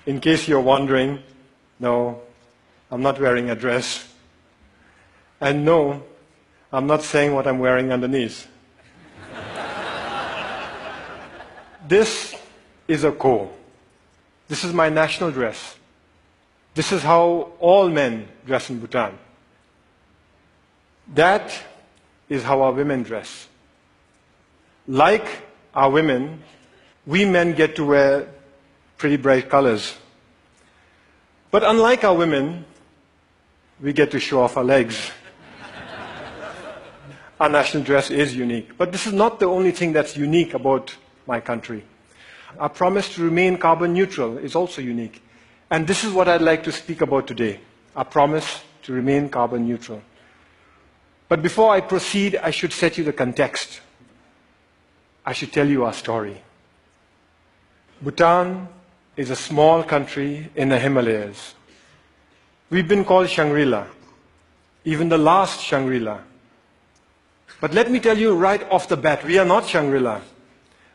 In case you're wondering, no, I'm not wearing a dress. And no, I'm not saying what I'm wearing underneath. This is a ko. This is my national dress. This is how all men dress in Bhutan. That is how our women dress. Like our women, we men get to wear pretty bright colors. But unlike our women, we get to show off our legs. Our national dress is unique. But this is not the only thing that's unique about my country. Our promise to remain carbon neutral is also unique. And this is what I'd like to speak about today, our promise to remain carbon neutral. But before I proceed, I should set you the context. I should tell you our story. Bhutan is a small country in the Himalayas. We've been called Shangri-La, even the last Shangri-La. But let me tell you right off the bat, we are not Shangri-La.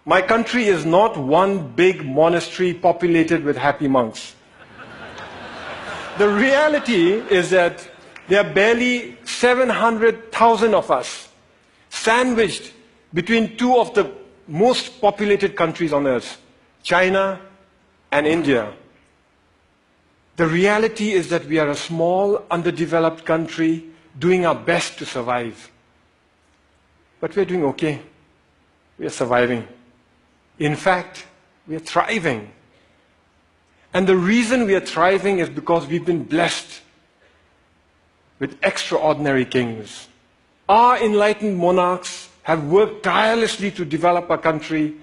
My country is not one big monastery populated with happy monks. The reality is that there are barely 700,000 of us, sandwiched between two of the most populated countries on earth, China and India. The reality is that we are a small, underdeveloped country doing our best to survive. But we're doing okay. We are surviving. In fact, we are thriving. And the reason we are thriving is because we've been blessed with extraordinary kings. Our enlightened monarchs have worked tirelessly to develop our country,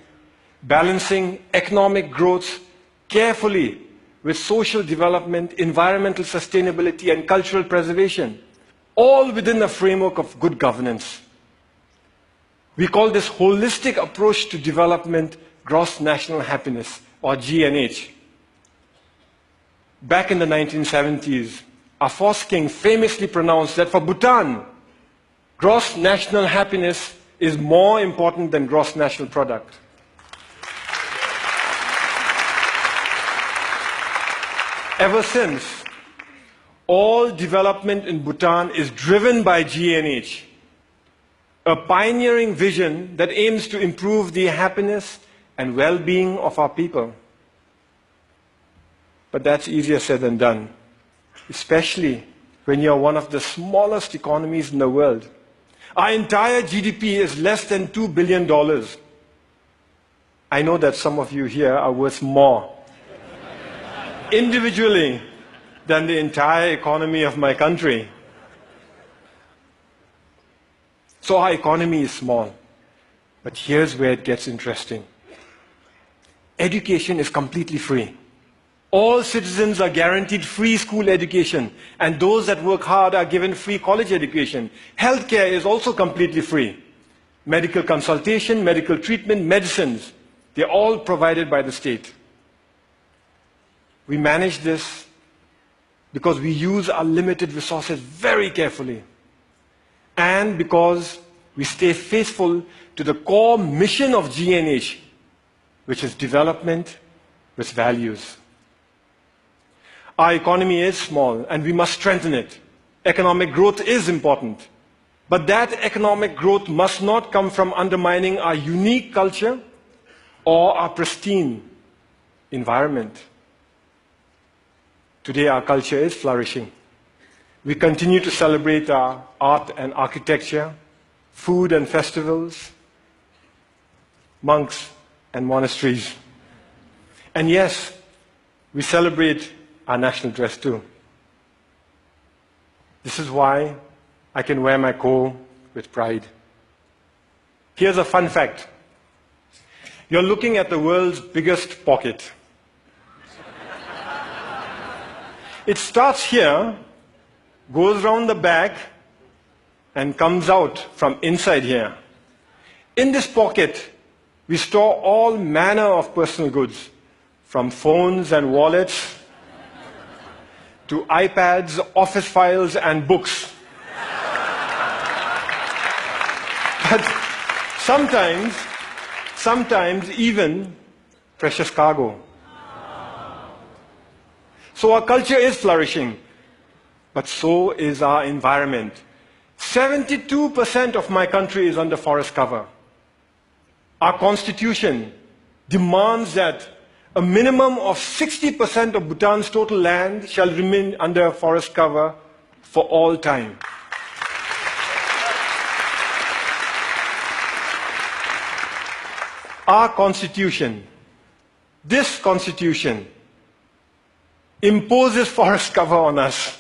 balancing economic growth carefully with social development, environmental sustainability, and cultural preservation, all within a framework of good governance. We call this holistic approach to development gross national happiness, or GNH. Back in the 1970s, our first king famously pronounced that for Bhutan, gross national happiness is more important than gross national product. Ever since, all development in Bhutan is driven by GNH, a pioneering vision that aims to improve the happiness and well-being of our people. But that's easier said than done, especially when you're one of the smallest economies in the world. Our entire GDP is less than $2 billion. I know that some of you here are worth more individually than the entire economy of my country. So our economy is small. But here's where it gets interesting. Education is completely free. All citizens are guaranteed free school education, and those that work hard are given free college education. Healthcare is also completely free. Medical consultation, medical treatment, medicines, they're all provided by the state. We manage this because we use our limited resources very carefully, and because we stay faithful to the core mission of GNH, which is development with values. Our economy is small, and we must strengthen it. Economic growth is important. But that economic growth must not come from undermining our unique culture or our pristine environment. Today, our culture is flourishing. We continue to celebrate our art and architecture, food and festivals, monks and monasteries. And yes, we celebrate our national dress too. This is why I can wear my ko with pride. Here's a fun fact. You're looking at the world's biggest pocket. It starts here, goes round the back, and comes out from inside here. In this pocket, we store all manner of personal goods, from phones and wallets to iPads, office files, and books. But sometimes, sometimes even precious cargo. So our culture is flourishing, but so is our environment. 72% of my country is under forest cover. Our constitution demands that a minimum of 60% of Bhutan's total land shall remain under forest cover for all time. Our constitution, this constitution, imposes forest cover on us.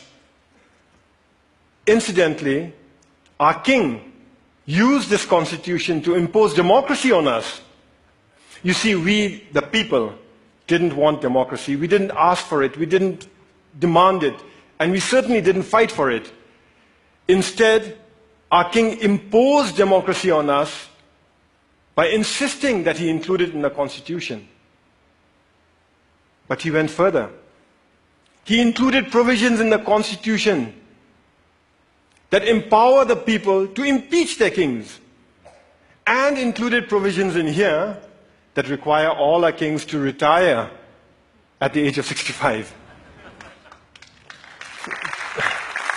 Incidentally, our king used this constitution to impose democracy on us. You see, we, the people, didn't want democracy. We didn't ask for it. We didn't demand it. And we certainly didn't fight for it. Instead, our king imposed democracy on us by insisting that he include it in the constitution. But he went further. He included provisions in the constitution that empower the people to impeach their kings, and included provisions in here that require all our kings to retire at the age of 65.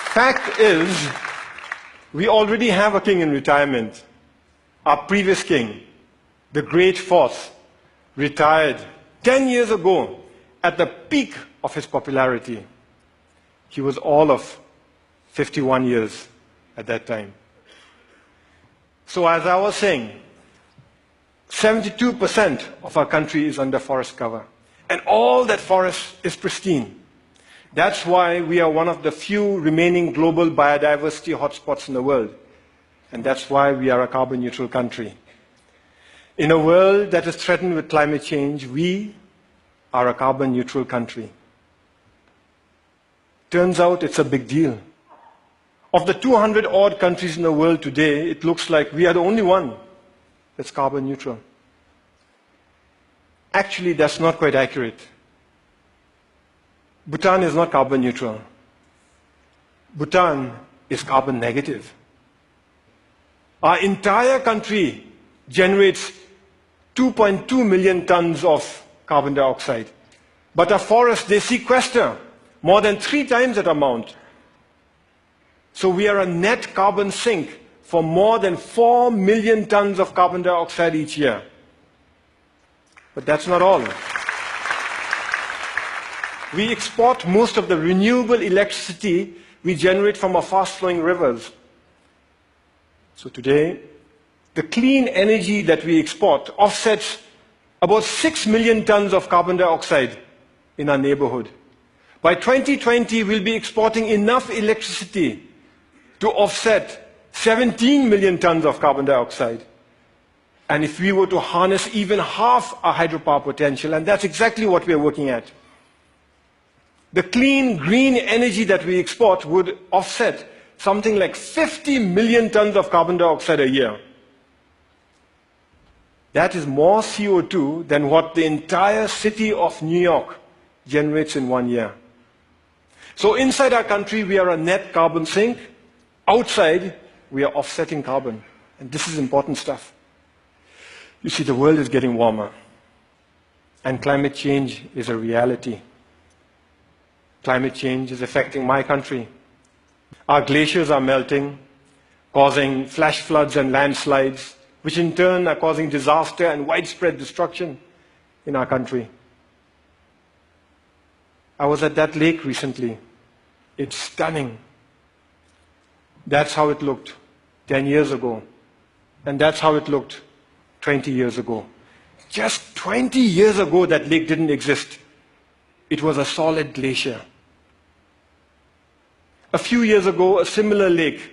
Fact is, we already have a king in retirement. Our previous king, the Great Fourth, retired 10 years ago at the peak of his popularity. He was all of 51 years at that time. So as I was saying, 72% of our country is under forest cover. And all that forest is pristine. That's why we are one of the few remaining global biodiversity hotspots in the world. And that's why we are a carbon neutral country. In a world that is threatened with climate change, we are a carbon neutral country. Turns out it's a big deal. Of the 200 odd countries in the world today, it looks like we are the only one that's carbon neutral. Actually, that's not quite accurate. Bhutan is not carbon neutral. Bhutan is carbon negative. Our entire country generates 2.2 million tons of carbon dioxide. But our forests, they sequester more than 3 times that amount. So we are a net carbon sink for more than 4 million tons of carbon dioxide each year. But that's not all. We export most of the renewable electricity we generate from our fast-flowing rivers. So today, the clean energy that we export offsets about 6 million tons of carbon dioxide in our neighborhood. By 2020, we'll be exporting enough electricity to offset 17 million tons of carbon dioxide. And if we were to harness even half our hydropower potential, and that's exactly what we are working at, the clean, green energy that we export would offset something like 50 million tons of carbon dioxide a year. That is more CO2 than what the entire city of New York generates in 1 year. So inside our country, we are a net carbon sink. Outside, we are offsetting carbon. And this is important stuff. You see, the world is getting warmer. And climate change is a reality. Climate change is affecting my country. Our glaciers are melting, causing flash floods and landslides, which in turn are causing disaster and widespread destruction in our country. I was at that lake recently. It's stunning. That's how it looked 10 years ago. And that's how it looked 20 years ago. Just 20 years ago, that lake didn't exist. It was a solid glacier. A few years ago, a similar lake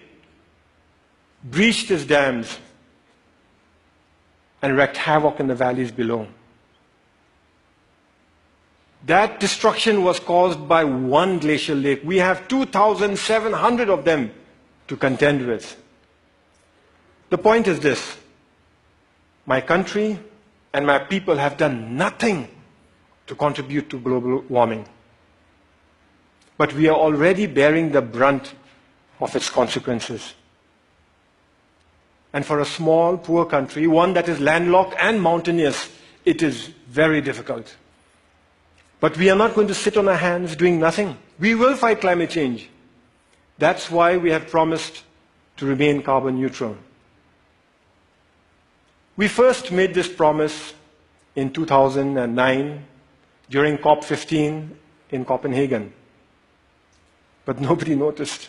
breached its dams and wreaked havoc in the valleys below. That destruction was caused by one glacial lake. We have 2,700 of them to contend with. The point is this: my country and my people have done nothing to contribute to global warming. But we are already bearing the brunt of its consequences. And for a small, poor country, one that is landlocked and mountainous, it is very difficult. But we are not going to sit on our hands doing nothing. We will fight climate change. That's why we have promised to remain carbon neutral. We first made this promise in 2009 during COP15 in Copenhagen. But nobody noticed.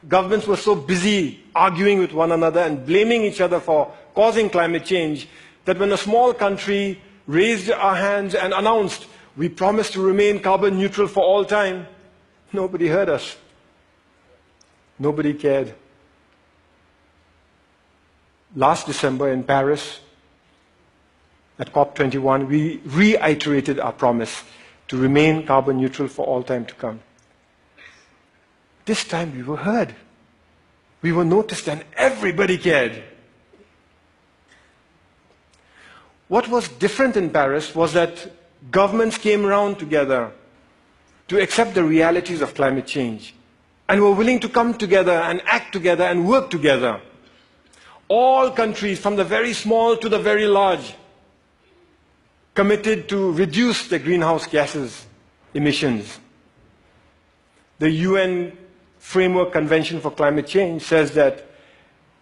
Governments were so busy arguing with one another and blaming each other for causing climate change that when a small country raised our hands and announced, we promise to remain carbon neutral for all time, nobody heard us. Nobody cared. Last December in Paris, at COP21, we reiterated our promise to remain carbon neutral for all time to come. This time we were heard. We were noticed and everybody cared. What was different in Paris was that governments came around together to accept the realities of climate change and were willing to come together and act together and work together. All countries, from the very small to the very large, committed to reduce the greenhouse gases emissions. The UN Framework Convention for Climate Change says that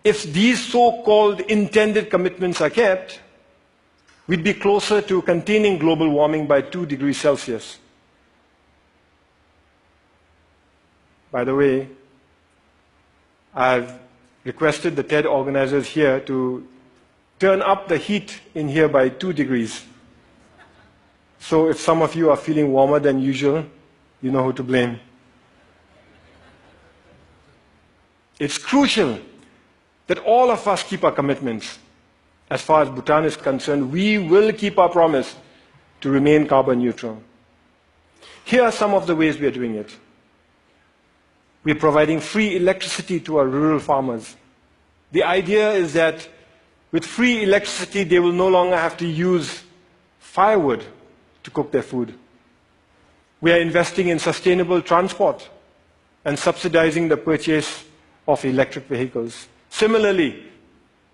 if these so-called intended commitments are kept, we'd be closer to containing global warming by 2 degrees Celsius. By the way, I've requested the TED organizers here to turn up the heat in here by 2 degrees. So if some of you are feeling warmer than usual, you know who to blame. It's crucial that all of us keep our commitments. As far as Bhutan is concerned, we will keep our promise to remain carbon neutral. Here are some of the ways we are doing it. We're providing free electricity to our rural farmers. The idea is that with free electricity, they will no longer have to use firewood to cook their food. We are investing in sustainable transport and subsidizing the purchase of electric vehicles. Similarly,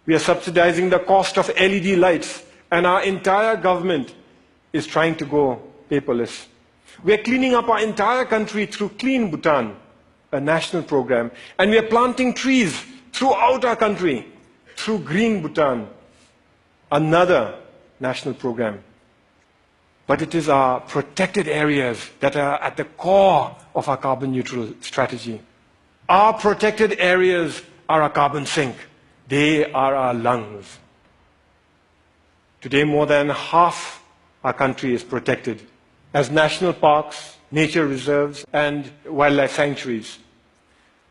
we are subsidizing the cost of LED lights, and our entire government is trying to go paperless. We are cleaning up our entire country through Clean Bhutan, a national program, and we are planting trees throughout our country through Green Bhutan, another national program. But it is our protected areas that are at the core of our carbon neutral strategy. Our protected areas are our carbon sink. They are our lungs. Today, more than half our country is protected as national parks, nature reserves, and wildlife sanctuaries.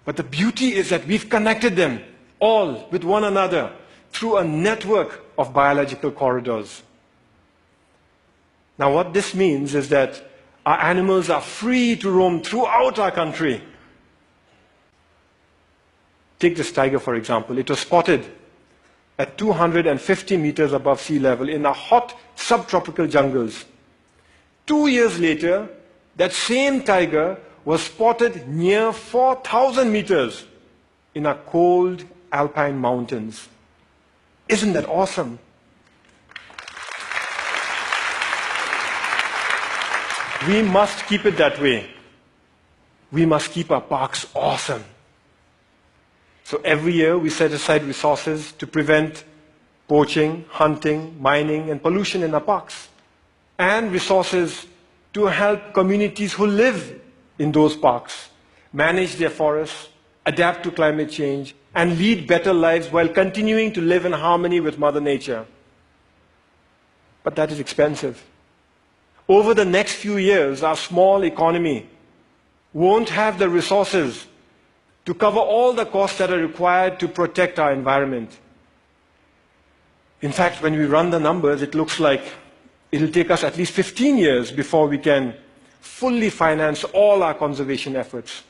But the beauty is that we've connected them all with one another through a network of biological corridors. Now, what this means is that our animals are free to roam throughout our country. Take this tiger, for example. It was spotted at 250 meters above sea level in the hot subtropical jungles. 2 years later, that same tiger was spotted near 4,000 meters in our cold alpine mountains. Isn't that awesome? We must keep it that way. We must keep our parks awesome. So every year we set aside resources to prevent poaching, hunting, mining, and pollution in our parks, and resources to help communities who live in those parks manage their forests, adapt to climate change, and lead better lives while continuing to live in harmony with Mother Nature. But that is expensive. Over the next few years, our small economy won't have the resources to cover all the costs that are required to protect our environment. In fact, when we run the numbers, it looks like it'll take us at least 15 years before we can fully finance all our conservation efforts.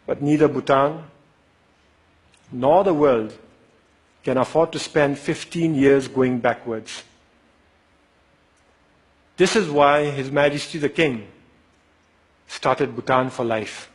But neither Bhutan nor the world can afford to spend 15 years going backwards. This is why His Majesty the King started Bhutan for Life.